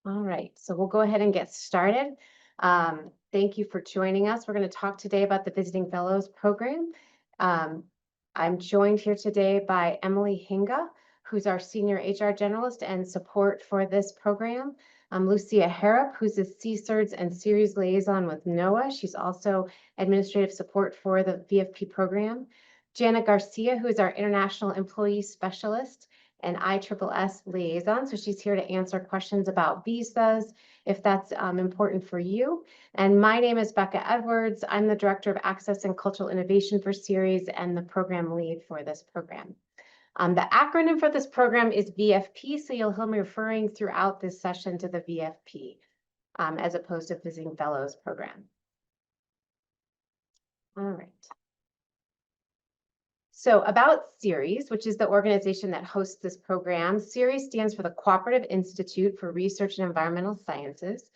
All right, so we'll go ahead and get started. Thank you for joining us. We're going to talk today about the Visiting Fellows Program. Um, I'm joined here today by Emily Hinga, who's our Senior HR Generalist and support for this program. Lucia Harrop, who's the CIRES and CIRES Liaison with NOAA. She's also administrative support for the VFP program. Janet Garcia, who is our International Employee Specialist and ISSS liaison. So she's here to answer questions about visas, if that's important for you. And my name is Becca Edwards. I'm the Director of Access and Cultural Innovation for CIRES and the program lead for this program. The acronym for this program is VFP, so you'll hear me referring throughout this session to the VFP as opposed to Visiting Fellows Program. All right. So about CIRES, which is the organization that hosts this program, CIRES stands for the Cooperative Institute for Research in Environmental Sciences.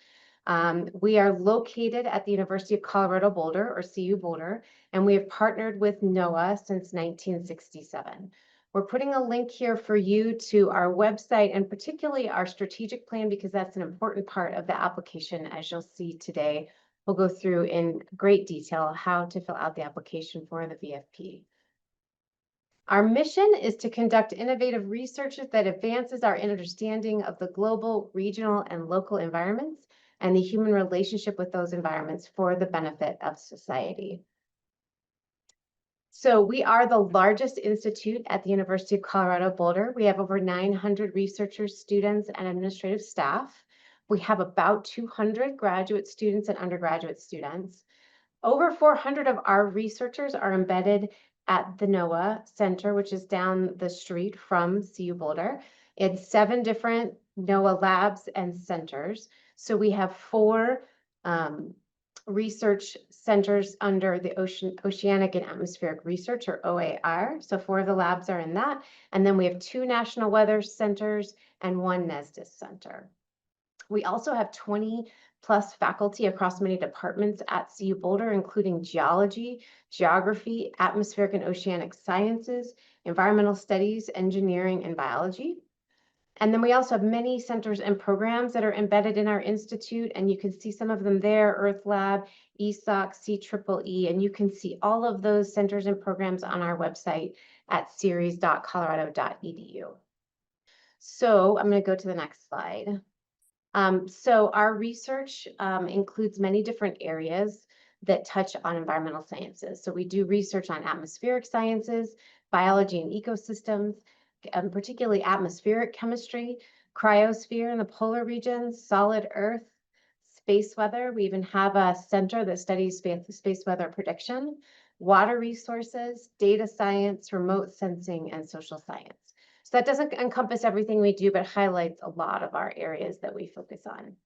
We are located at the University of Colorado Boulder, or CU Boulder, and we have partnered with NOAA since 1967. We're putting a link here for you to our website and particularly our strategic plan because that's an important part of the application, as you'll see today. We'll go through in great detail how to fill out the application for the VFP. Our mission is to conduct innovative research that advances our understanding of the global, regional, and local environments and the human relationship with those environments for the benefit of society. So we are the largest institute at the University of Colorado Boulder. We have over 900 researchers, students, and administrative staff. We have about 200 graduate students and undergraduate students. Over 400 of our researchers are embedded at the NOAA Center, which is down the street from CU Boulder, in 7 different NOAA labs and centers. So we have 4 research centers under the Oceanic and Atmospheric Research, or OAR. So 4 of the labs are in that. And then we have 2 National Weather Centers and 1 NESDIS Center. We also have 20+ faculty across many departments at CU Boulder, including geology, geography, atmospheric and oceanic sciences, environmental studies, engineering, and biology. And then we also have many centers and programs that are embedded in our institute, and you can see some of them there: Earth Lab, ESOC, CEEE, and you can see all of those centers and programs on our website at cires.colorado.edu. So I'm going to go to the next slide. So our research includes many different areas that touch on environmental sciences. So we do research on atmospheric sciences, biology and ecosystems, particularly atmospheric chemistry, cryosphere in the polar regions, solid earth, space weather. We even have a center that studies space weather prediction, water resources, data science, remote sensing, and social science. So that doesn't encompass everything we do, but highlights a lot of our areas that we focus on.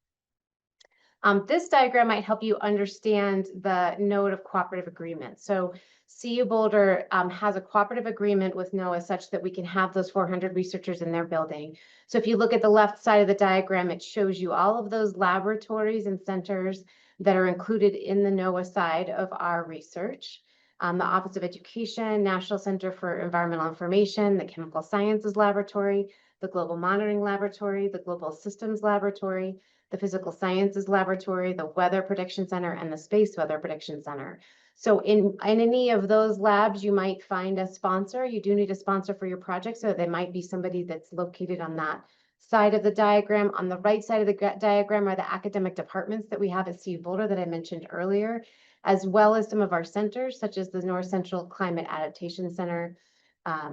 This diagram might help you understand the node of cooperative agreement. So CU Boulder has a cooperative agreement with NOAA such that we can have those 400 researchers in their building. So if you look at the left side of the diagram, it shows you all of those laboratories and centers that are included in the NOAA side of our research. The Office of Education, National Center for Environmental Information, the Chemical Sciences Laboratory, the Global Monitoring Laboratory, the Global Systems Laboratory, the Physical Sciences Laboratory, the Weather Prediction Center, and the Space Weather Prediction Center. So in any of those labs, you might find a sponsor. You do need a sponsor for your project, so there might be somebody that's located on that side of the diagram. On the right side of the diagram are the academic departments that we have at CU Boulder that I mentioned earlier, as well as some of our centers, such as the North Central Climate Adaptation Center,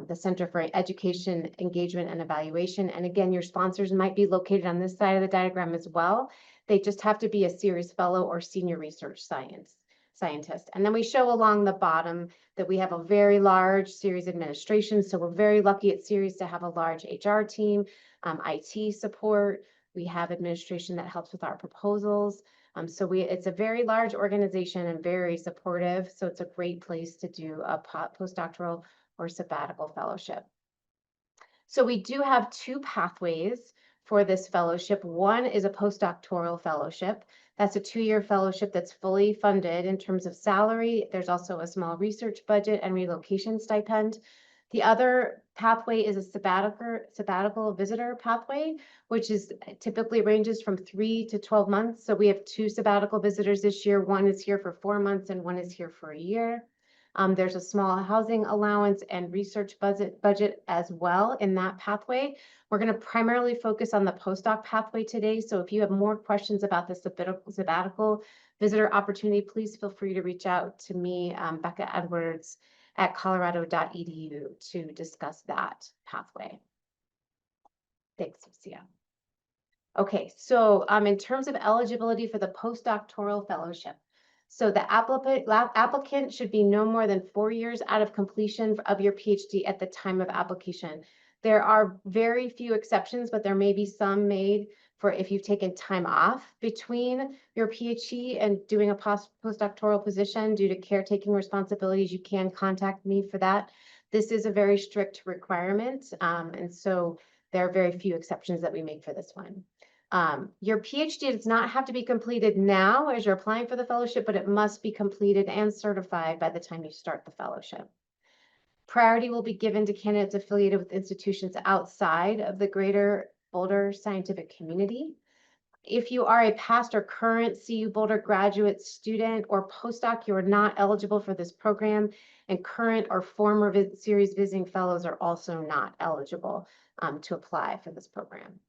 the Center for Education, Engagement, and Evaluation. And again, your sponsors might be located on this side of the diagram as well. They just have to be a CIRES fellow or senior research scientist. And then we show along the bottom that we have a very large CIRES administration. So we're very lucky at CIRES to have a large HR team, IT support. We have administration that helps with our proposals. So it's a very large organization and very supportive. So it's a great place to do a postdoctoral or sabbatical fellowship. So we do have 2 pathways for this fellowship. One is a postdoctoral fellowship. That's a 2-year fellowship that's fully funded in terms of salary. There's also a small research budget and relocation stipend. The other pathway is a sabbatical visitor pathway, which is typically ranges from 3 to 12 months. So we have 2 sabbatical visitors this year. One is here for 4 months and one is here for a year. There's a small housing allowance and research budget as well in that pathway. We're going to primarily focus on the postdoc pathway today. So if you have more questions about the sabbatical visitor opportunity, please feel free to reach out to me, Becca Edwards, at colorado.edu to discuss that pathway. Thanks, Lucia. Okay, so in terms of eligibility for the postdoctoral fellowship, so the applicant should be no more than 4 years out of completion of your PhD at the time of application. There are very few exceptions, but there may be some made for if you've taken time off between your PhD and doing a postdoctoral position due to caretaking responsibilities. You can contact me for that. This is a very strict requirement, and so there are very few exceptions that we make for this one. Your PhD does not have to be completed now as you're applying for the fellowship, but it must be completed and certified by the time you start the fellowship. Priority will be given to candidates affiliated with institutions outside of the greater Boulder scientific community. If you are a past or current CU Boulder graduate student or postdoc, you are not eligible for this program, and current or former CIRES Visiting Fellows are also not eligible to apply for this program.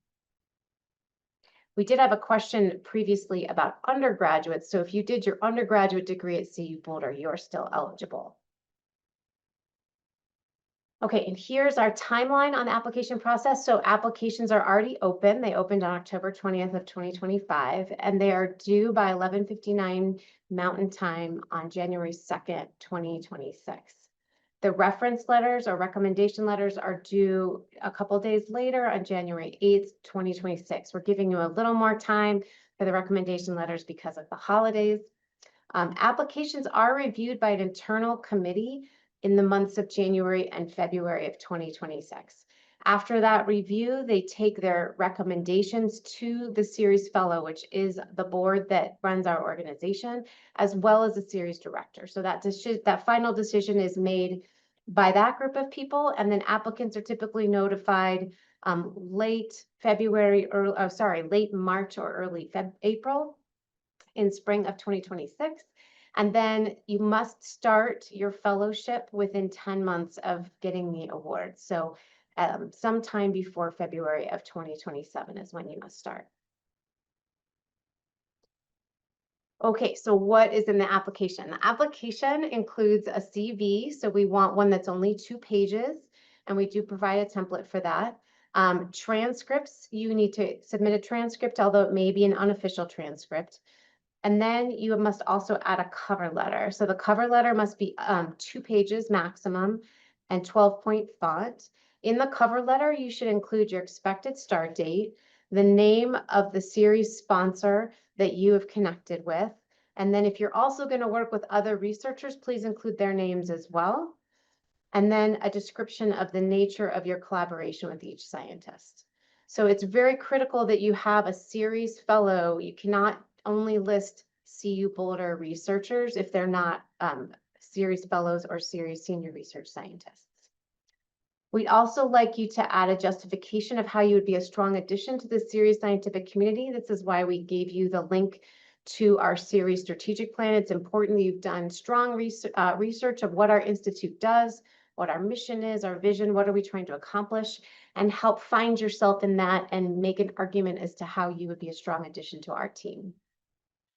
We did have a question previously about undergraduates. So if you did your undergraduate degree at CU Boulder, you're still eligible. Okay, and here's our timeline on the application process. So applications are already open. They opened on October 20th of 2025, and they are due by 11:59 Mountain Time on January 2nd, 2026. The reference letters or recommendation letters are due a couple days later on January 8th, 2026. We're giving you a little more time for the recommendation letters because of the holidays. Applications are reviewed by an internal committee in the months of January and February of 2026. After that review, they take their recommendations to the CIRES Fellow, which is the board that runs our organization, as well as the CIRES director. So that final decision is made by that group of people, and then applicants are typically notified late March or early April in spring of 2026. And then you must start your fellowship within 10 months of getting the award. So sometime before February of 2027 is when you must start. Okay, so what is in the application? The application includes a CV. So we want one that's only 2 pages, and we do provide a template for that. Transcripts, you need to submit a transcript, although it may be an unofficial transcript. And then you must also add a cover letter. So the cover letter must be 2 pages maximum and 12-point font. In the cover letter, you should include your expected start date, the name of the series sponsor that you have connected with. And then if you're also going to work with other researchers, please include their names as well. And then a description of the nature of your collaboration with each scientist. So it's very critical that you have a CIRES fellow. You cannot only list CU Boulder researchers if they're not CIRES fellows or CIRES senior research scientists. We'd also like you to add a justification of how you would be a strong addition to the CIRES scientific community. This is why we gave you the link to our CIRES strategic plan. It's important that you've done strong research of what our institute does, what our mission is, our vision, what are we trying to accomplish, and help find yourself in that and make an argument as to how you would be a strong addition to our team.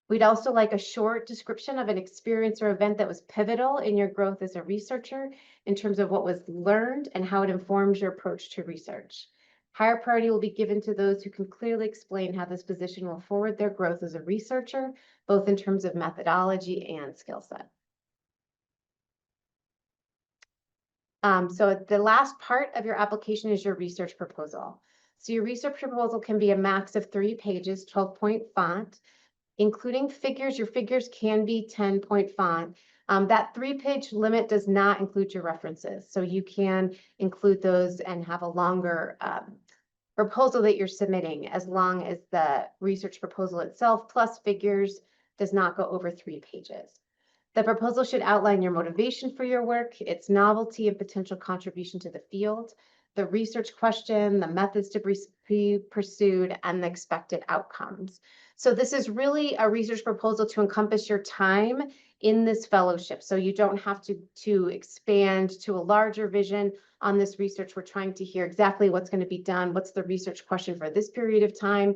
We'd also like a short description of an experience or event that was pivotal in your growth as a researcher in terms of what was learned and how it informs your approach to research. Higher priority will be given to those who can clearly explain how this position will forward their growth as a researcher, both in terms of methodology and skill set. So the last part of your application is your research proposal. So your research proposal can be a max of 3 pages, 12-point font, including figures. Your figures can be 10-point font. That 3-page limit does not include your references. So you can include those and have a longer proposal that you're submitting, as long as the research proposal itself plus figures does not go over 3 pages. The proposal should outline your motivation for your work, its novelty and potential contribution to the field, the research question, the methods to be pursued, and the expected outcomes. So this is really a research proposal to encompass your time in this fellowship. So you don't have to expand to a larger vision on this research. We're trying to hear exactly what's going to be done. What's the research question for this period of time?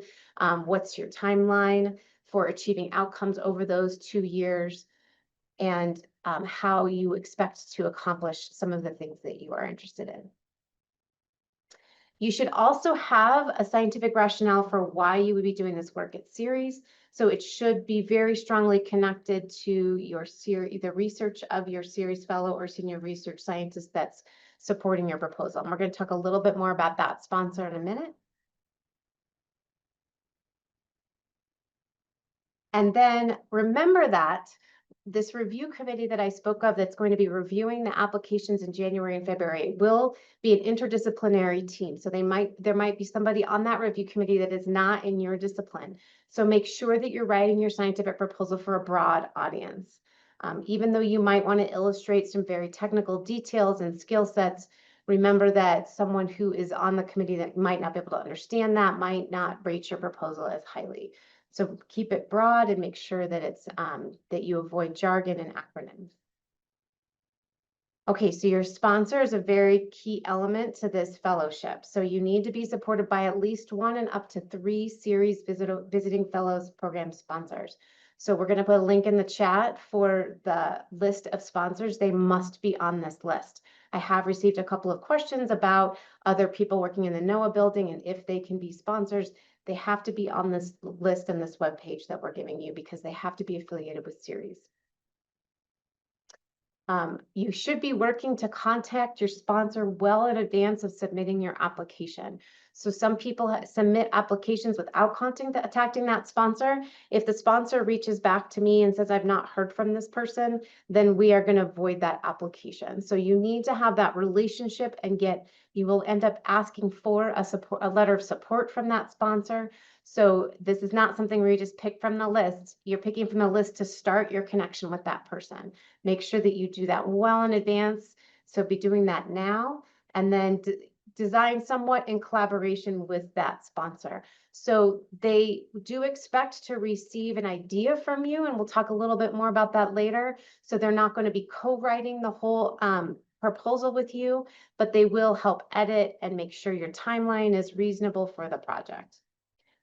What's your timeline for achieving outcomes over those 2 years? And how you expect to accomplish some of the things that you are interested in. You should also have a scientific rationale for why you would be doing this work at CIRES. So it should be very strongly connected to your the research of your CIRES fellow or senior research scientist that's supporting your proposal. And we're going to talk a little bit more about that sponsor in a minute. And then remember that this review committee that I spoke of that's going to be reviewing the applications in January and February will be an interdisciplinary team. So there might be somebody on that review committee that is not in your discipline. So make sure that you're writing your scientific proposal for a broad audience. Even though you might want to illustrate some very technical details and skill sets, remember that someone who is on the committee that might not be able to understand that might not rate your proposal as highly. So keep it broad and make sure that it's that you avoid jargon and acronyms. Okay, so your sponsor is a very key element to this fellowship. So you need to be supported by at least 1 and up to 3 CIRES Visiting Fellows Program sponsors. So we're going to put a link in the chat for the list of sponsors. They must be on this list. I have received a couple of questions about other people working in the NOAA building and if they can be sponsors. They have to be on this list and this webpage that we're giving you because they have to be affiliated with CIRES. You should be working to contact your sponsor well in advance of submitting your application. So some people submit applications without contacting that sponsor. If the sponsor reaches back to me and says, I've not heard from this person, then we are going to void that application. So you need to have that relationship and you will end up asking for a letter of support from that sponsor. So this is not something where you just pick from the list. You're picking from the list to start your connection with that person. Make sure that you do that well in advance. So be doing that now and then design somewhat in collaboration with that sponsor. So they do expect to receive an idea from you, and we'll talk a little bit more about that later. So they're not going to be co-writing the whole proposal with you, but they will help edit and make sure your timeline is reasonable for the project.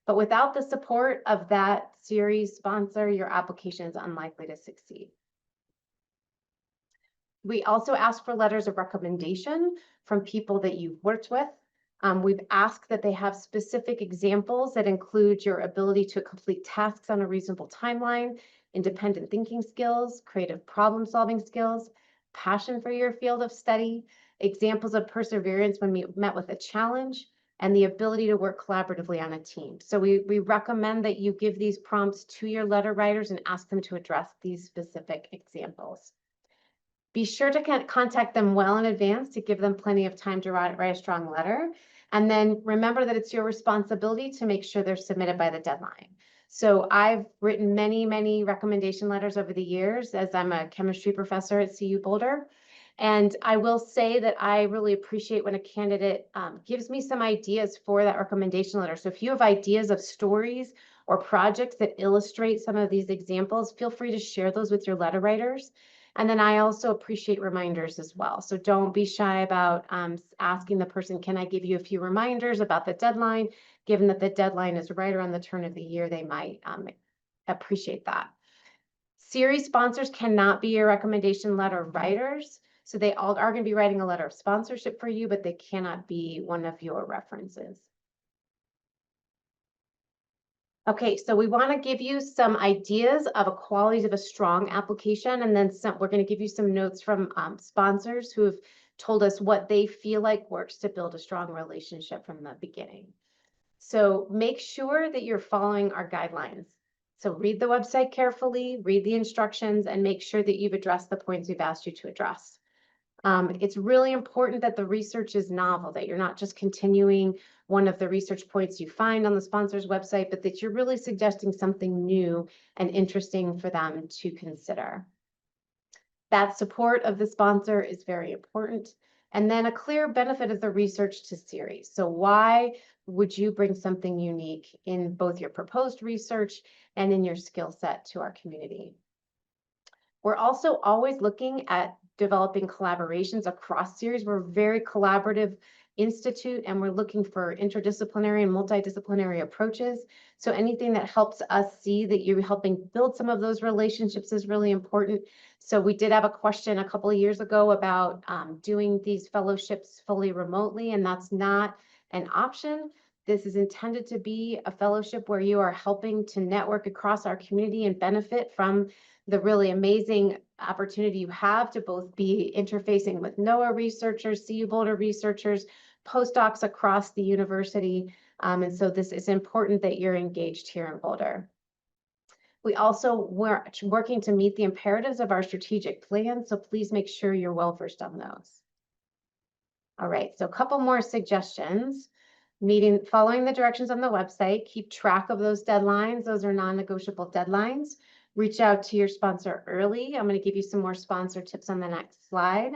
But without the support of that CIRES sponsor, your application is unlikely to succeed. We also ask for letters of recommendation from people that you've worked with. We've asked that they have specific examples that include your ability to complete tasks on a reasonable timeline, independent thinking skills, creative problem-solving skills, passion for your field of study, examples of perseverance when we met with a challenge, and the ability to work collaboratively on a team. So we recommend that you give these prompts to your letter writers and ask them to address these specific examples. Be sure to contact them well in advance to give them plenty of time to write a strong letter. And then remember that it's your responsibility to make sure they're submitted by the deadline. So I've written many, many recommendation letters over the years as I'm a chemistry professor at CU Boulder. And I will say that I really appreciate when a candidate gives me some ideas for that recommendation letter. So if you have ideas of stories or projects that illustrate some of these examples, feel free to share those with your letter writers. And then I also appreciate reminders as well. So don't be shy about asking the person, can I give you a few reminders about the deadline? Given that the deadline is right around the turn of the year, they might appreciate that. CIRES sponsors cannot be your recommendation letter writers. So they all are going to be writing a letter of sponsorship for you, but they cannot be one of your references. Okay, so we want to give you some ideas of a qualities of a strong application, and then we're going to give you some notes from sponsors who have told us what they feel like works to build a strong relationship from the beginning. So make sure that you're following our guidelines. So read the website carefully, read the instructions, and make sure that you've addressed the points we've asked you to address. It's really important that the research is novel, that you're not just continuing one of the research points you find on the sponsor's website, but that you're really suggesting something new and interesting for them to consider. That support of the sponsor is very important. And then a clear benefit of the research to CIRES. So why would you bring something unique in both your proposed research and in your skill set to our community? We're also always looking at developing collaborations across CIRES. We're a very collaborative institute, and we're looking for interdisciplinary and multidisciplinary approaches. So anything that helps us see that you're helping build some of those relationships is really important. So we did have a question a couple of years ago about doing these fellowships fully remotely, and that's not an option. This is intended to be a fellowship where you are helping to network across our community and benefit from the really amazing opportunity you have to both be interfacing with NOAA researchers, CU Boulder researchers, postdocs across the university. And so this is important that you're engaged here in Boulder. We also were working to meet the imperatives of our strategic plan, so please make sure you're well versed on those. All right, so a couple more suggestions. Following the directions on the website, keep track of those deadlines. Those are non-negotiable deadlines. Reach out to your sponsor early. I'm going to give you some more sponsor tips on the next slide.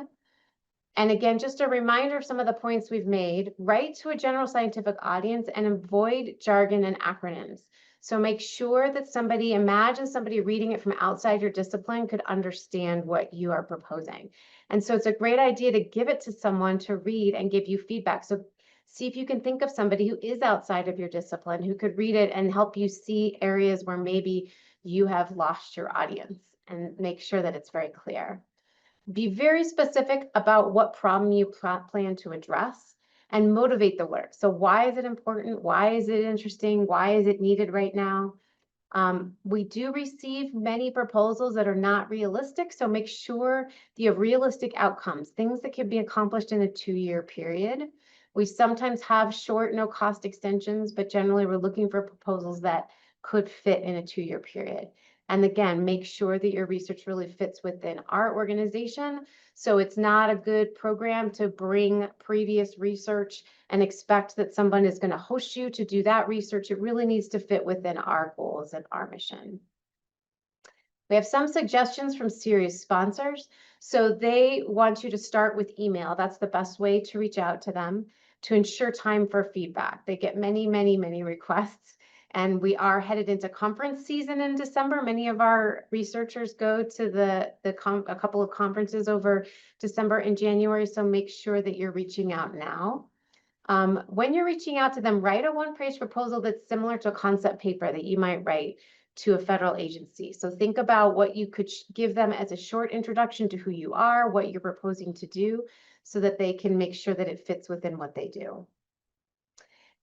And again, just a reminder of some of the points we've made. Write to a general scientific audience and avoid jargon and acronyms. So make sure that imagine somebody reading it from outside your discipline could understand what you are proposing. And so it's a great idea to give it to someone to read and give you feedback. So see if you can think of somebody who is outside of your discipline who could read it and help you see areas where maybe you have lost your audience, and make sure that it's very clear. Be very specific about what problem you plan to address and motivate the work. So why is it important? Why is it interesting? Why is it needed right now? We do receive many proposals that are not realistic, so make sure you have realistic outcomes, things that can be accomplished in a 2-year period. We sometimes have short, no-cost extensions, but generally we're looking for proposals that could fit in a 2-year period. And again, make sure that your research really fits within our organization. So it's not a good program to bring previous research and expect that someone is going to host you to do that research. It really needs to fit within our goals and our mission. We have some suggestions from CIRES sponsors. So they want you to start with email. That's the best way to reach out to them to ensure time for feedback. They get many, many, many requests. And we are headed into conference season in December. Many of our researchers go to a couple of conferences over December and January, so make sure that you're reaching out now. When you're reaching out to them, write a one-page proposal that's similar to a concept paper that you might write to a federal agency. So think about what you could give them as a short introduction to who you are, what you're proposing to do, so that they can make sure that it fits within what they do.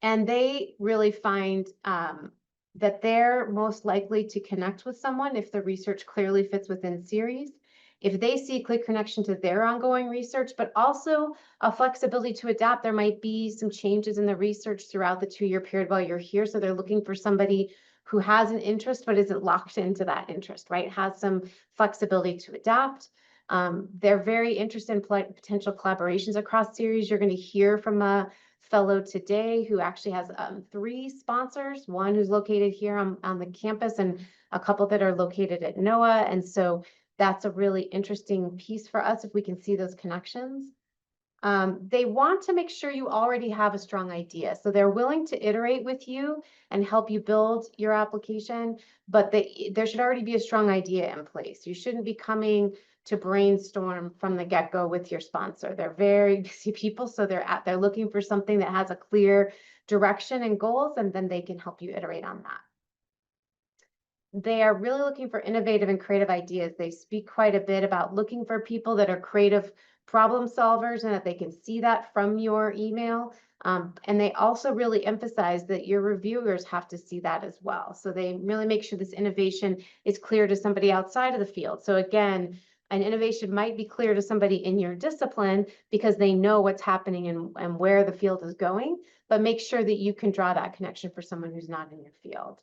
And they really find that they're most likely to connect with someone if the research clearly fits within CIRES, if they see a clear connection to their ongoing research, but also a flexibility to adapt. There might be some changes in the research throughout the 2-year period while you're here. So they're looking for somebody who has an interest, but isn't locked into that interest, right? Has some flexibility to adapt. They're very interested in potential collaborations across CIRES. You're going to hear from a fellow today who actually has 3 sponsors, one who's located here on the campus and a couple that are located at NOAA. And so that's a really interesting piece for us if we can see those connections. They want to make sure you already have a strong idea. So they're willing to iterate with you and help you build your application, but there should already be a strong idea in place. You shouldn't be coming to brainstorm from the get-go with your sponsor. They're very busy people, so they're looking for something that has a clear direction and goals, and then they can help you iterate on that. They are really looking for innovative and creative ideas. They speak quite a bit about looking for people that are creative problem solvers and that they can see that from your email. And they also really emphasize that your reviewers have to see that as well. So they really make sure this innovation is clear to somebody outside of the field. So again, an innovation might be clear to somebody in your discipline because they know what's happening and where the field is going, but make sure that you can draw that connection for someone who's not in your field.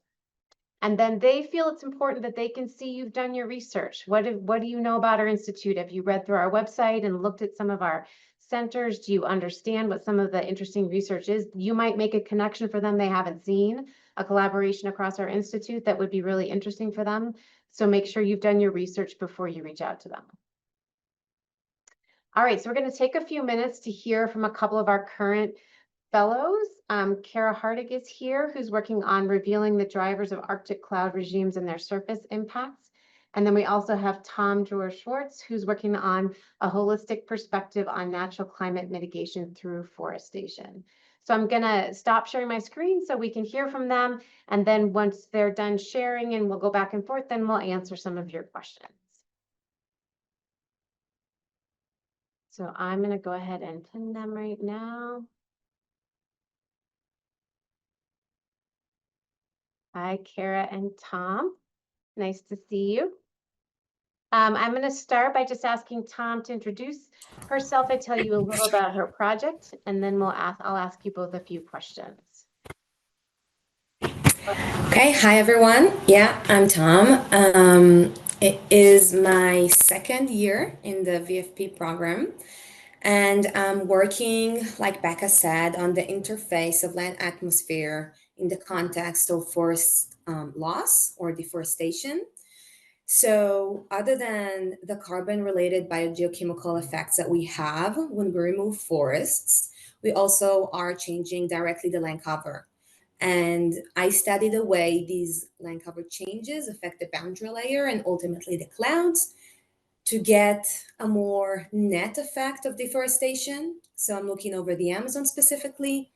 And then they feel it's important that they can see you've done your research. What do you know about our institute? Have you read through our website and looked at some of our centers? Do you understand what some of the interesting research is? You might make a connection for them they haven't seen, a collaboration across our institute that would be really interesting for them. So make sure you've done your research before you reach out to them. All right, so we're going to take a few minutes to hear from a couple of our current fellows. Kara Hardig is here, who's working on revealing the drivers of Arctic cloud regimes and their surface impacts. And then we also have Tom Drewer-Schwartz, who's working on a holistic perspective on natural climate mitigation through forestation. So I'm gonna stop sharing my screen so we can hear from them. And then once they're done sharing and we'll go back and forth, then we'll answer some of your questions. So I'm gonna go ahead and pin them right now. Hi, Kara and Tom. Nice to see you. I'm going to start by just asking Tom to introduce herself and tell you a little about her project, and then I'll ask you both a few questions. Okay, hi everyone. Yeah, I'm Tom. It is my second year in the VFP program, and I'm working, like Becca said, on the interface of land atmosphere in the context of forest loss or deforestation. So, other than the carbon related biogeochemical effects that we have when we remove forests, we also are changing directly the land cover. And I study the way these land cover changes affect the boundary layer and ultimately the clouds to get a more net effect of deforestation. So, I'm looking over the Amazon specifically,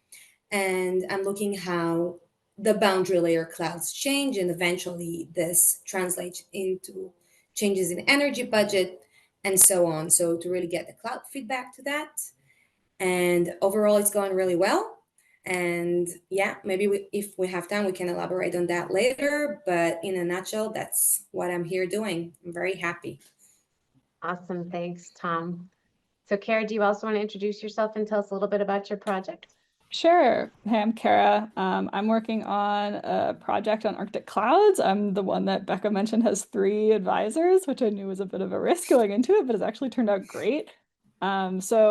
and I'm looking how the boundary layer clouds change, and eventually this translates into changes in energy budget and so on. So to really get the cloud feedback to that, and overall it's going really well. And yeah, maybe if we have time, we can elaborate on that later. But in a nutshell, that's what I'm here doing. I'm very happy. Awesome. Thanks, Tom. So Kara, do you also want to introduce yourself and tell us a little bit about your project? Sure. Hey, I'm Kara. I'm working on a project on Arctic clouds. I'm the one that Becca mentioned has 3 advisors, which I knew was a bit of a risk going into it, but it's actually turned out great. Clouds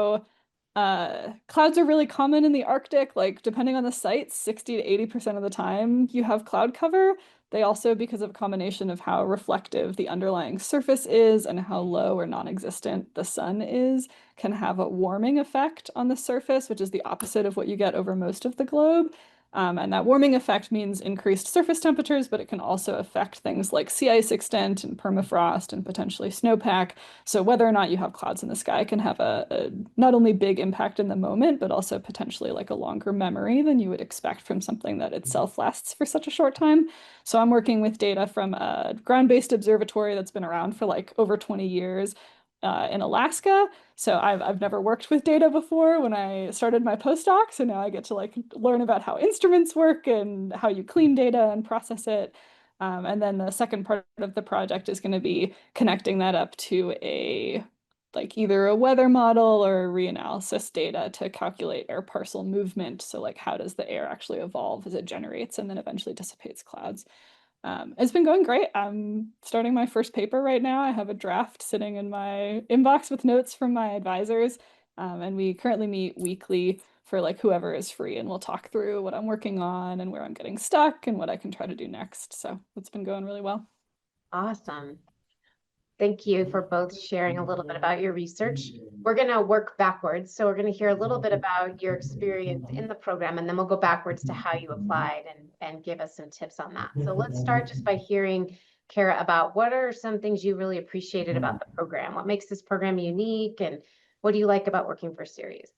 are really common in the Arctic, like depending on the site, 60 to 80% of the time you have cloud cover. They also, because of a combination of how reflective the underlying surface is and how low or non-existent the sun is, can have a warming effect on the surface, which is the opposite of what you get over most of the globe. And that warming effect means increased surface temperatures, but it can also affect things like sea ice extent and permafrost and potentially snowpack. So whether or not you have clouds in the sky can have a not only big impact in the moment, but also potentially like a longer memory than you would expect from something that itself lasts for such a short time. So I'm working with data from a ground-based observatory that's been around for like over 20 years in Alaska. So I've never worked with data before when I started my postdoc. So now I get to like learn about how instruments work and how you clean data and process it. And then the second part of the project is going to be connecting that up to a like either a weather model or reanalysis data to calculate air parcel movement. So like how does the air actually evolve as it generates and then eventually dissipates clouds. It's been going great. I'm starting my first paper right now. I have a draft sitting in my inbox with notes from my advisors. And we currently meet weekly for like whoever is free, and we'll talk through what I'm working on and where I'm getting stuck and what I can try to do next. So it's been going really well. Awesome. Thank you for both sharing a little bit about your research. We're going to work backwards. So we're going to hear a little bit about your experience in the program, and then we'll go backwards to how you applied and give us some tips on that. So let's start just by hearing, Kara, about what are some things you really appreciated about the program? What makes this program unique, and what do you like about working for CIRES?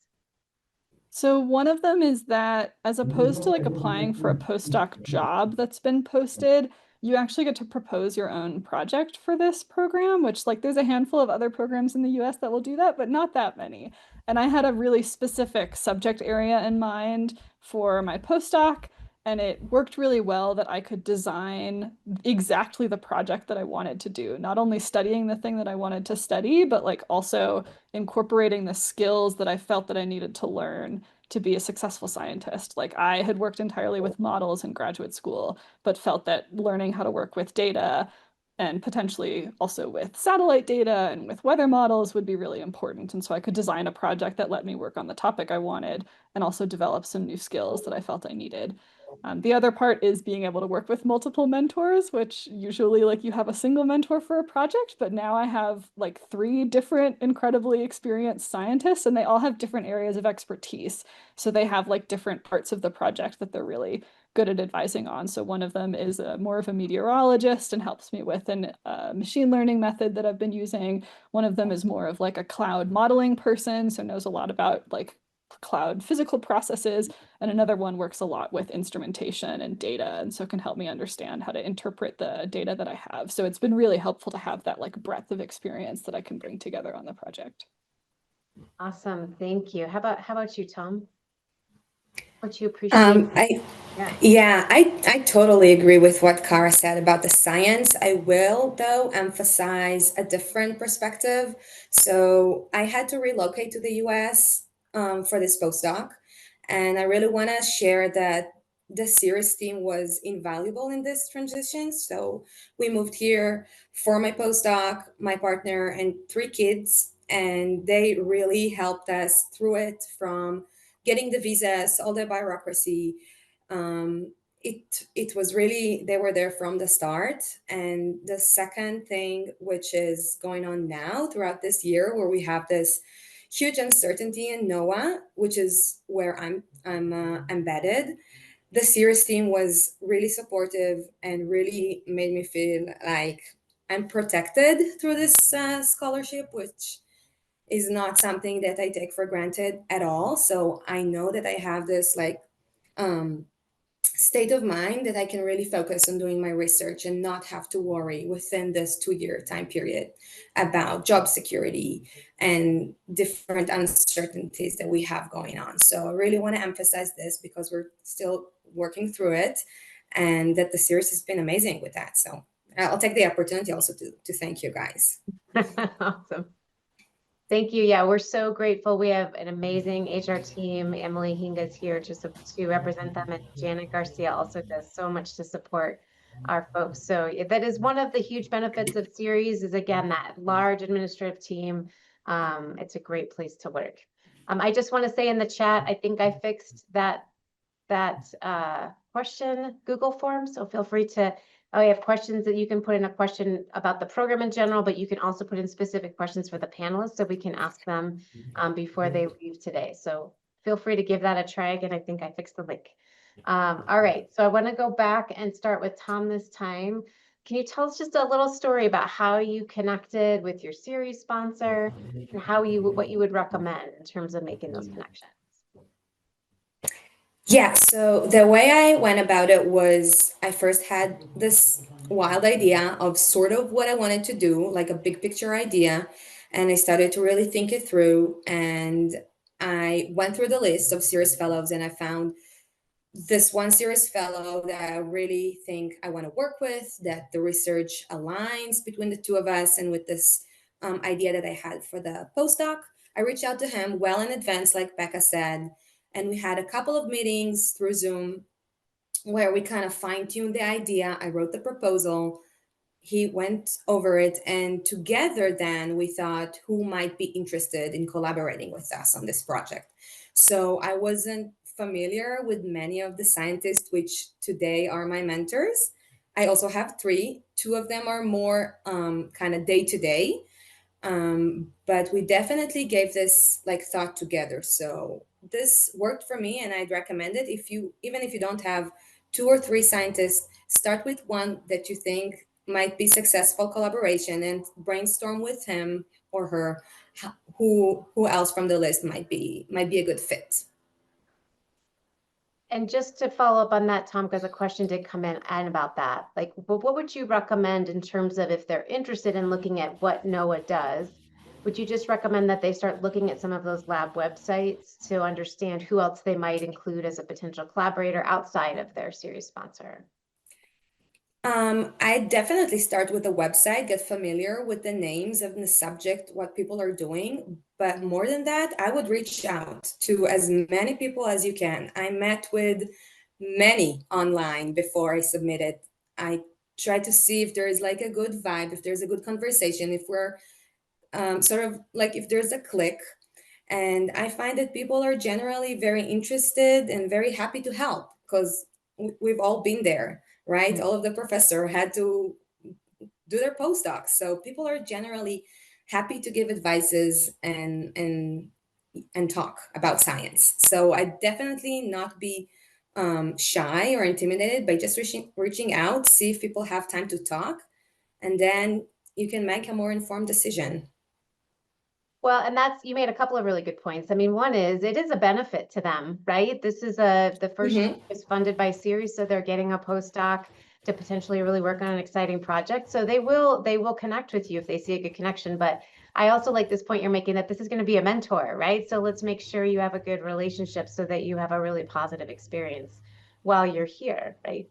So one of them is that as opposed to like applying for a postdoc job that's been posted, you actually get to propose your own project for this program, which like there's a handful of other programs in the US that will do that, but not that many. And I had a really specific subject area in mind for my postdoc, and it worked really well that I could design exactly the project that I wanted to do, not only studying the thing that I wanted to study, but like also incorporating the skills that I felt that I needed to learn to be a successful scientist. Like I had worked entirely with models in graduate school, but felt that learning how to work with data and potentially also with satellite data and with weather models would be really important. And so I could design a project that let me work on the topic I wanted and also develop some new skills that I felt I needed. The other part is being able to work with multiple mentors, which usually like you have a single mentor for a project, but now I have like 3 different incredibly experienced scientists and they all have different areas of expertise. So they have like different parts of the project that they're really good at advising on. So one of them is more of a meteorologist and helps me with an machine learning method that I've been using. One of them is more of like a cloud modeling person, so knows a lot about like cloud physical processes. And another one works a lot with instrumentation and data, and so can help me understand how to interpret the data that I have. So it's been really helpful to have that like breadth of experience that I can bring together on the project. Awesome, thank you. How about you, Tom? What you appreciate? I Yeah. Yeah, I totally agree with what Kara said about the science. I will, though, emphasize a different perspective. So I had to relocate to the US for this postdoc, and I really want to share that the CIRES team was invaluable in this transition. So we moved here for my postdoc, my partner, and 3 kids, and they really helped us through it from getting the visas, all the bureaucracy. It was really, they were there from the start. And the second thing, which is going on now throughout this year, where we have this huge uncertainty in NOAA, which is where I'm embedded. The CIRES team was really supportive and really made me feel like I'm protected through this scholarship, which is not something that I take for granted at all. So I know that I have this like um, state of mind that I can really focus on doing my research and not have to worry within this 2 year time period about job security and different uncertainties that we have going on. So I really want to emphasize this because we're still working through it and that the series has been amazing with that. So I'll take the opportunity also to thank you guys. Awesome. Thank you. Yeah, we're so grateful. We have an amazing HR team. Emily Hinga is here to represent them, and Janet Garcia also does so much to support our folks. So that is one of the huge benefits of CIRES is, again, that large administrative team. It's a great place to work. I just want to say in the chat, I think I fixed that question Google form. So feel free to, oh, you have questions that you can put in a question about the program in general, but you can also put in specific questions for the panelists so we can ask them before they leave today. So feel free to give that a try again. I think I fixed the link. All right, so I want to go back and start with Tom this time. Can you tell us just a little story about how you connected with your series sponsor and what you would recommend in terms of making those connections? Yeah, so the way I went about it was I first had this wild idea of sort of what I wanted to do, like a big picture idea. And I started to really think it through. And I went through the list of CIRES fellows and I found this one CIRES fellow that I really think I want to work with, that the research aligns between the two of us and with this idea that I had for the postdoc. I reached out to him well in advance, like Becca said, and we had a couple of meetings through Zoom where we kind of fine tuned the idea. I wrote the proposal, he went over it, and together then we thought who might be interested in collaborating with us on this project. So I wasn't familiar with many of the scientists which today are my mentors. I also have 3. 2 of them are more kind of day to day, but we definitely gave this like thought together. So this worked for me, and I'd recommend it. If you, even if you don't have 2 or 3 scientists, start with one that you think might be successful collaboration and brainstorm with him or her who else from the list might be a good fit. And just to follow up on that, Tom, because a question did come in and about that, like, what would you recommend in terms of if they're interested in looking at what NOAA does? Would you just recommend that they start looking at some of those lab websites to understand who else they might include as a potential collaborator outside of their series sponsor? I definitely start with the website, get familiar with the names of the subject, what people are doing. But more than that, I would reach out to as many people as you can. I met with many online before I submitted. I try to see if there is like a good vibe, if there's a good conversation, if we're sort of like if there's a click. And I find that people are generally very interested and very happy to help because we've all been there, right? Mm. All of the professor had to do their postdocs. So people are generally happy to give advices and talk about science. So I definitely not be shy or intimidated by just reaching out, see if people have time to talk, and then you can make a more informed decision. Well, and you made a couple of really good points. I mean, one is it is a benefit to them, right? This is the first year Hmm. is funded by CIRES, so they're getting a postdoc to potentially really work on an exciting project. So they will connect with you if they see a good connection. But I also like this point you're making that this is going to be a mentor, right? So let's make sure you have a good relationship so that you have a really positive experience while you're here, right?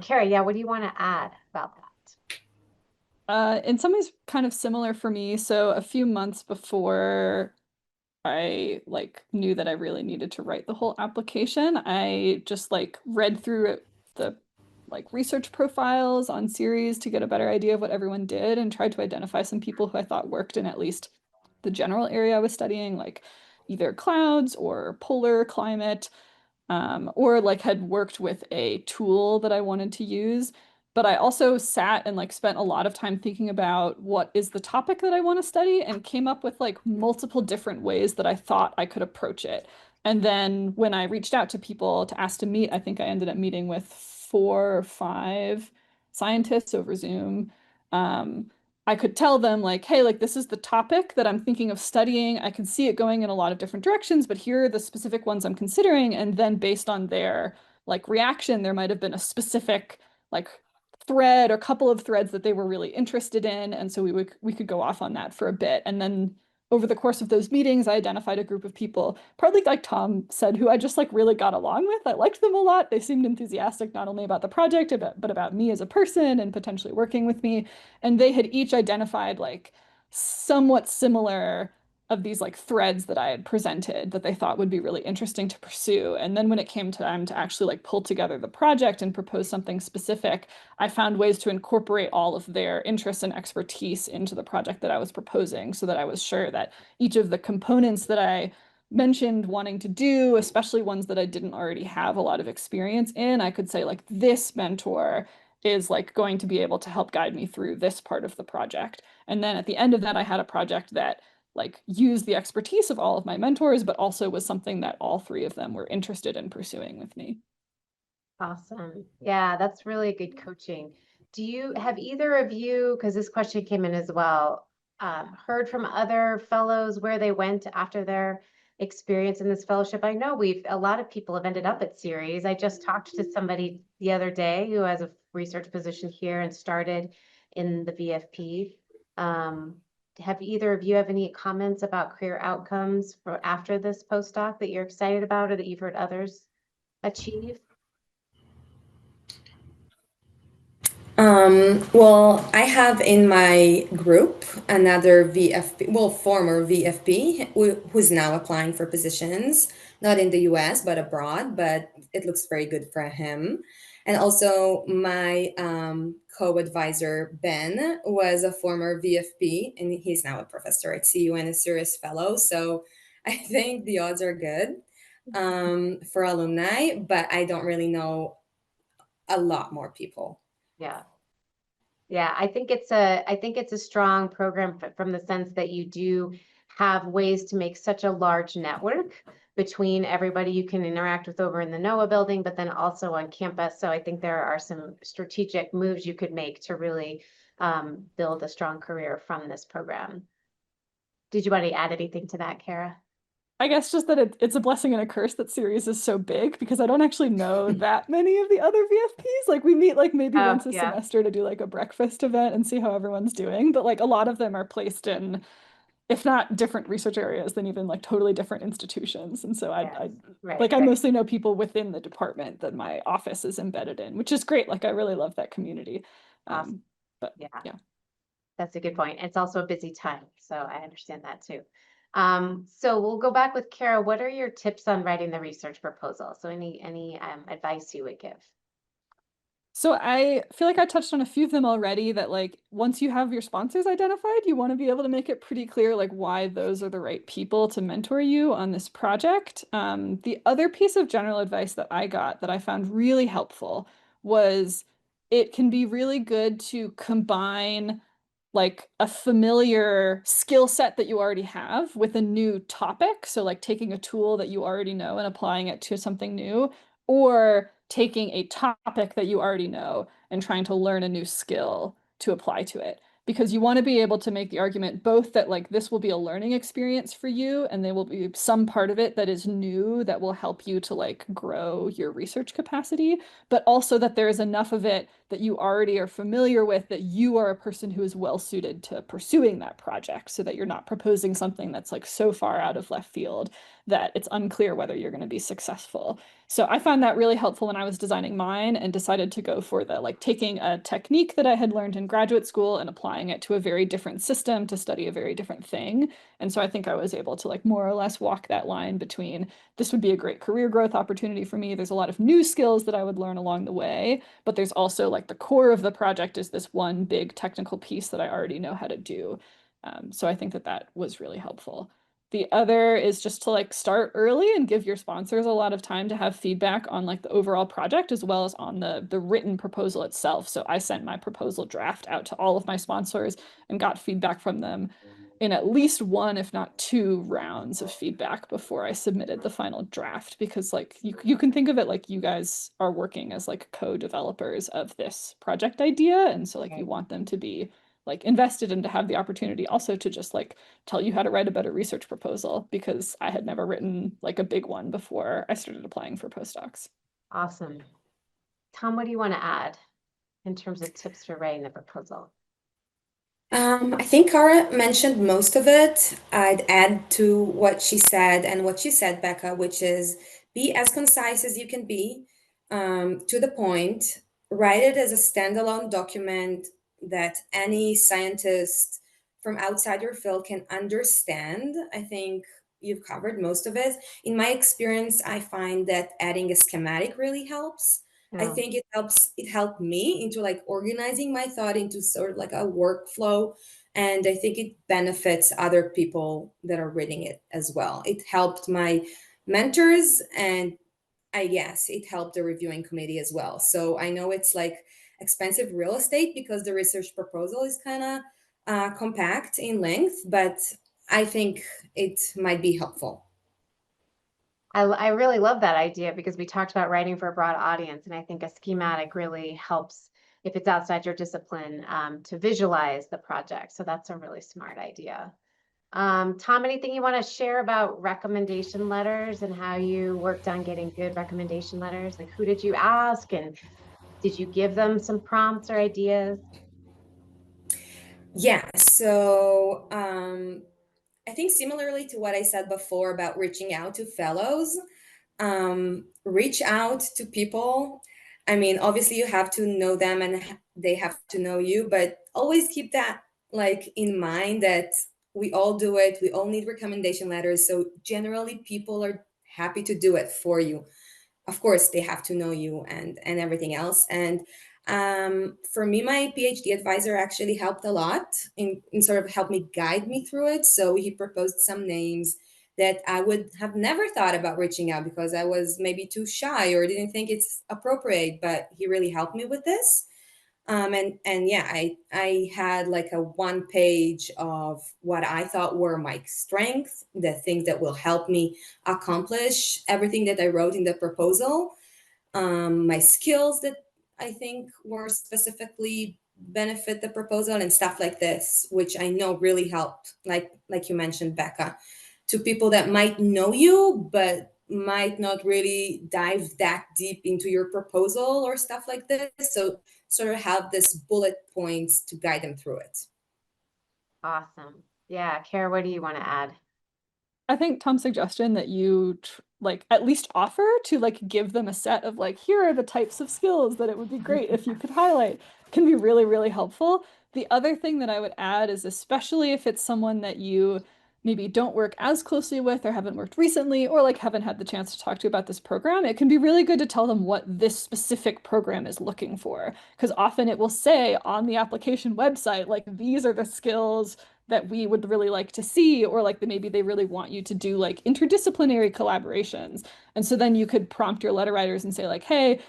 Kara, yeah, what do you want to add about that? In some ways, kind of similar for me. So a few months before I like knew that I really needed to write the whole application, I just like read through the like research profiles on series to get a better idea of what everyone did and tried to identify some people who I thought worked in at least the general area I was studying, like either clouds or polar climate, or like had worked with a tool that I wanted to use. But I also sat and like spent a lot of time thinking about what is the topic that I want to study and came up with like multiple different ways that I thought I could approach it. And then when I reached out to people to ask to meet, I think I ended up meeting with 4 or 5 scientists over Zoom. Um, I could tell them like, hey, like this is the topic that I'm thinking of studying. I can see it going in a lot of different directions, but here are the specific ones I'm considering. And then based on their like reaction, there might have been a specific like thread or couple of threads that they were really interested in. And so we could go off on that for a bit. And then over the course of those meetings, I identified a group of people, probably like Tom said, who I just like really got along with. I liked them a lot. They seemed enthusiastic not only about the project, but about me as a person and potentially working with me. And they had each identified like somewhat similar of these like threads that I had presented that they thought would be really interesting to pursue. And then when it came time to actually like pull together the project and propose something specific, I found ways to incorporate all of their interests and expertise into the project that I was proposing so that I was sure that each of the components that I mentioned wanting to do, especially ones that I didn't already have a lot of experience in, I could say like this mentor is like going to be able to help guide me through this part of the project. And then at the end of that, I had a project that like used the expertise of all of my mentors, but also was something that all 3 of them were interested in pursuing with me. Awesome. Yeah, that's really good coaching. Have either of you, because this question came in as well, heard from other fellows where they went after their experience in this fellowship? I know a lot of people have ended up at Ceres. I just talked to somebody the other day who has a research position here and started in the VFP. Have either of you have any comments about career outcomes for after this postdoc that you're excited about or that you've heard others achieve? Well, I have in my group another VFP, well, former VFP, who's now applying for positions, not in the US, but abroad, but it looks very good for him. And also, my co-advisor, Ben, was a former VFP, and he's now a professor at CU and a CIRES Fellow. So I think the odds are good for alumni, but I don't really know a lot more people. Yeah. Yeah, I think it's a strong program from the sense that you do have ways to make such a large network between everybody you can interact with over in the NOAA building, but then also on campus. So I think there are some strategic moves you could make to really build a strong career from this program. Did you want to add anything to that, Kara? I guess just that it's a blessing and a curse that series is so big because I don't actually know that many of the other VFPs. Like we meet like maybe Oh, once a yeah. semester to do like a breakfast event and see how everyone's doing, but like a lot of them are placed in, if not different research areas, then even like totally different institutions. And so Yes. I Right, like I right. mostly know people within the department that my office is embedded in, which is great. Like I really love that community. Awesome. But Yeah. yeah. That's a good point. It's also a busy time, so I understand that too. So we'll go back with Kara. What are your tips on writing the research proposal? So any advice you would give? So I feel like I touched on a few of them already that like once you have your sponsors identified, you want to be able to make it pretty clear like why those are the right people to mentor you on this project. The other piece of general advice that I got that I found really helpful was it can be really good to combine like a familiar skill set that you already have with a new topic. So like taking a tool that you already know and applying it to something new, or taking a topic that you already know and trying to learn a new skill to apply to it. Because you want to be able to make the argument both that like this will be a learning experience for you and there will be some part of it that is new that will help you to like grow your research capacity, but also that there is enough of it that you already are familiar with that you are a person who is well suited to pursuing that project so that you're not proposing something that's like so far out of left field that it's unclear whether you're going to be successful. So I found that really helpful when I was designing mine and decided to go for the like taking a technique that I had learned in graduate school and applying it to a very different system to study a very different thing. And so I think I was able to like more or less walk that line between this would be a great career growth opportunity for me. There's a lot of new skills that I would learn along the way, but there's also like the core of the project is this one big technical piece that I already know how to do. So I think that that was really helpful. The other is just to like start early and give your sponsors a lot of time to have feedback on like the overall project as well as on the written proposal itself. So I sent my proposal draft out to all of my sponsors and got feedback from them in at least one, if not two rounds of feedback before I submitted the final draft because like you can think of it like you guys are working as like co-developers of this project idea and so like you Right. want them to be like invested and to have the opportunity also to just like tell you how to write a better research proposal because I had never written like a big one before I started applying for postdocs. Awesome. Tom, what do you want to add in terms of tips for writing the proposal? I think Cara mentioned most of it. I'd add to what she said and what she said, Becca, which is be as concise as you can be, to the point. Write it as a standalone document that any scientist from outside your field can understand. I think you've covered most of it. In my experience, I find that adding a schematic really helps. I Yeah. think it helped me into like organizing my thought into sort of like a workflow. And I think it benefits other people that are reading it as well. It helped my mentors, and I guess it helped the reviewing committee as well. So I know it's like expensive real estate because the research proposal is kind of compact in length, but I think it might be helpful. I really love that idea because we talked about writing for a broad audience, and I think a schematic really helps if it's outside your discipline to visualize the project. So that's a really smart idea. Tom, anything you want to share about recommendation letters and how you worked on getting good recommendation letters? Like, who did you ask, and did you give them some prompts or ideas? Yeah, so I think similarly to what I said before about reaching out to fellows, reach out to people. I mean, obviously you have to know them and they have to know you, but always keep that like in mind that we all do it. We all need recommendation letters. So generally people are happy to do it for you. Of course they have to know you and everything else. And for me, my PhD advisor actually helped a lot in sort of help me guide me through it. So he proposed some names that I would have never thought about reaching out because I was maybe too shy or didn't think it's appropriate, but he really helped me with this. And yeah, I had like a one page of what I thought were my strengths, the things that will help me accomplish everything that I wrote in the proposal, my skills that I think were specifically benefit the proposal and stuff like this, which I know really helped, like you mentioned, Becca, to people that might know you but might not really dive that deep into your proposal or stuff like this. So sort of have this bullet points to guide them through it. Awesome. Yeah, Kara, what do you want to add? I think Tom's suggestion that you like at least offer to like give them a set of like here are the types of skills that it would be great if you could highlight can be really, really helpful. The other thing that I would add is especially if it's someone that you maybe don't work as closely with or haven't worked recently or like haven't had the chance to talk to about this program, it can be really good to tell them what this specific program is looking for. Because often it will say on the application website, like, these are the skills that we would really like to see, or like maybe they really want you to do like interdisciplinary collaborations. And so then you could prompt your letter writers and say like, hey,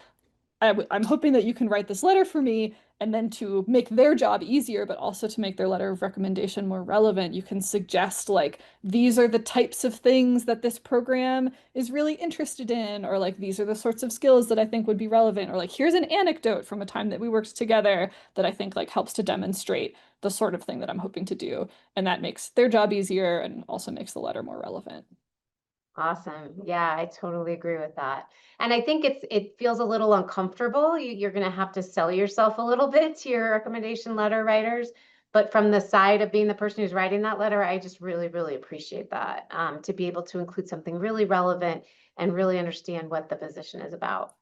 I'm hoping that you can write this letter for me, and then to make their job easier, but also to make their letter of recommendation more relevant, you can suggest like, these are the types of things that this program is really interested in, or like, these are the sorts of skills that I think would be relevant, or like, here's an anecdote from a time that we worked together that I think like helps to demonstrate the sort of thing that I'm hoping to do. And that makes their job easier and also makes the letter more relevant. Awesome. Yeah, I totally agree with that. And I think it feels a little uncomfortable. You're going to have to sell yourself a little bit to your recommendation letter writers. But from the side of being the person who's writing that letter, I just really, really appreciate that, to be able to include something really relevant and really understand what the position is about.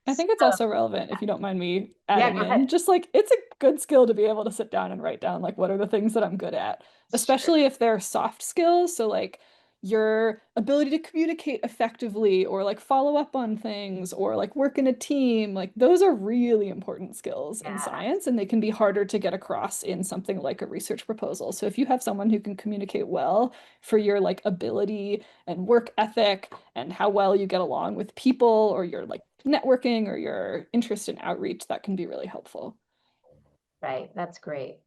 I think it's So, also relevant, if you don't mind me yeah, adding go ahead. in, just like, it's a good skill to be able to sit down and write down like, what are the things that I'm good at, Sure. especially if they're soft skills. So like your ability to communicate effectively, or like follow up on things, or like work in a team, like those are really important skills in Yeah. science, and they can be harder to get across in something like a research proposal. So if you have someone who can communicate well for your like ability and work ethic and how well you get along with people, or your like networking or your interest in outreach, that can be really helpful. Right, that's great.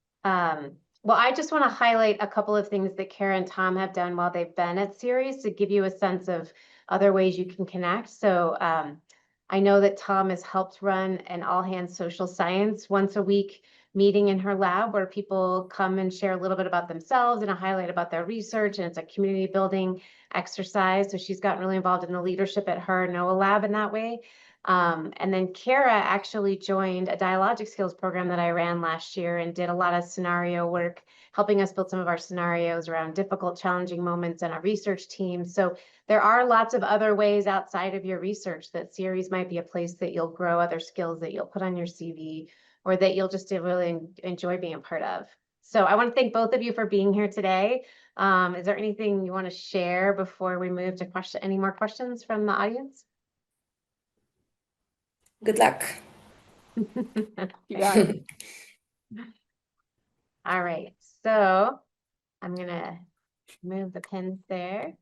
Well, I just want to highlight a couple of things that Kara and Tom have done while they've been at CIRES to give you a sense of other ways you can connect. So I know that Tom has helped run an all-hands social science once a week meeting in her lab where people come and share a little bit about themselves and a highlight about their research, and it's a community building exercise. So she's gotten really involved in the leadership at her NOAA lab in that way. And then Kara actually joined a dialogic skills program that I ran last year and did a lot of scenario work, helping us build some of our scenarios around difficult, challenging moments in our research team. So there are lots of other ways outside of your research that CIRES might be a place that you'll grow other skills that you'll put on your CV, or that you'll just really enjoy being a part of. So I want to thank both of you for being here today. Is there anything you want to share before we move to any more questions from the audience? Good luck. You got it. All right, so I'm gonna move the pins there.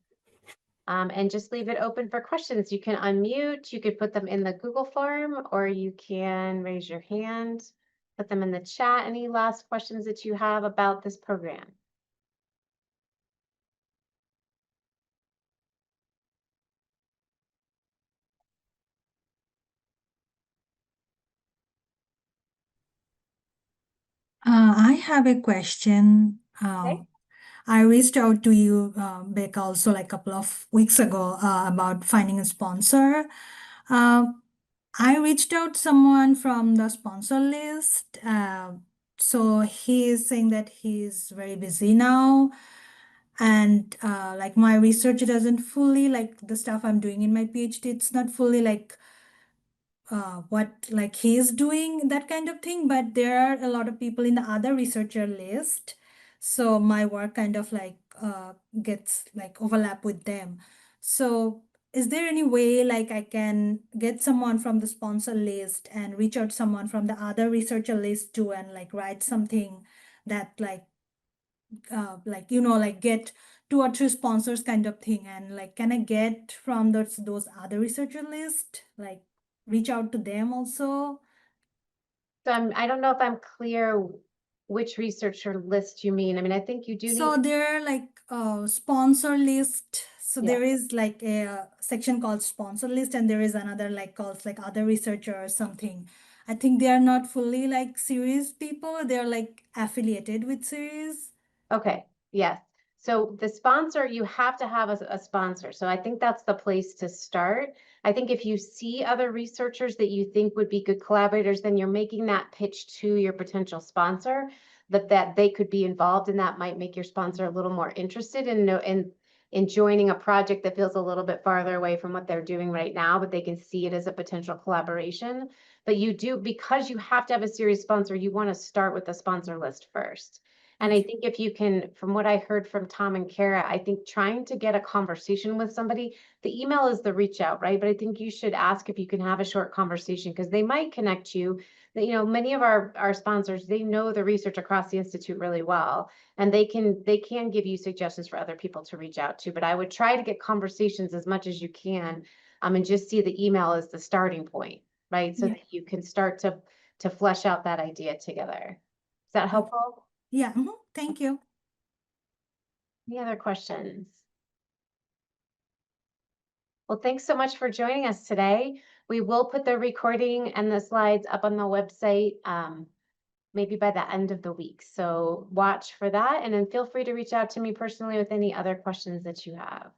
And just leave it open for questions. You can unmute, you could put them in the Google form, or you can raise your hand, put them in the chat. Any last questions that you have about this program? I have a question. Okay. I reached out to you, Beck, also like a couple of weeks ago about finding a sponsor. Uh, I reached out someone from the sponsor list. So he is saying that he's very busy now. And like my research doesn't fully, like the stuff I'm doing in my PhD, it's not fully like what like he's doing, that kind of thing, but there are a lot of people in the other researcher list, so my work kind of like gets like overlap with them. So is there any way like I can get someone from the sponsor list and reach out someone from the other researcher list too, and like write something that like like get 2 or 3 sponsors kind of thing, and like can I get from those other researcher list, like reach out to them also? So I don't know if I'm clear which researcher list you mean. I mean, I think you do So need, there are like sponsor list. So yeah. there is like a section called sponsor list, and there is another like called like other researcher or something. I think they are not fully like CIRES people. They're like affiliated with CIRES. Okay, yes. So the sponsor, you have to have a sponsor. So I think that's the place to start. I think if you see other researchers that you think would be good collaborators, then you're making that pitch to your potential sponsor, that they could be involved, and that might make your sponsor a little more interested in joining a project that feels a little bit farther away from what they're doing right now, but they can see it as a potential collaboration. But you do, because you have to have a serious sponsor, you want to start with the sponsor list first. And I think if you can, from what I heard from Tom and Kara, I think trying to get a conversation with somebody, the email is the reach out, right? But I think you should ask if you can have a short conversation because they might connect you. That, you know, many of our sponsors, they know the research across the Institute really well, and they can give you suggestions for other people to reach out to. But I would try to get conversations as much as you can, and just see the email as the starting point, right? So Yeah. that you can start to flesh out that idea together. Is that helpful? Yeah. Thank you. Any other questions? Well, thanks so much for joining us today. We will put the recording and the slides up on the website, maybe by the end of the week. So watch for that, and then feel free to reach out to me personally with any other questions that you have.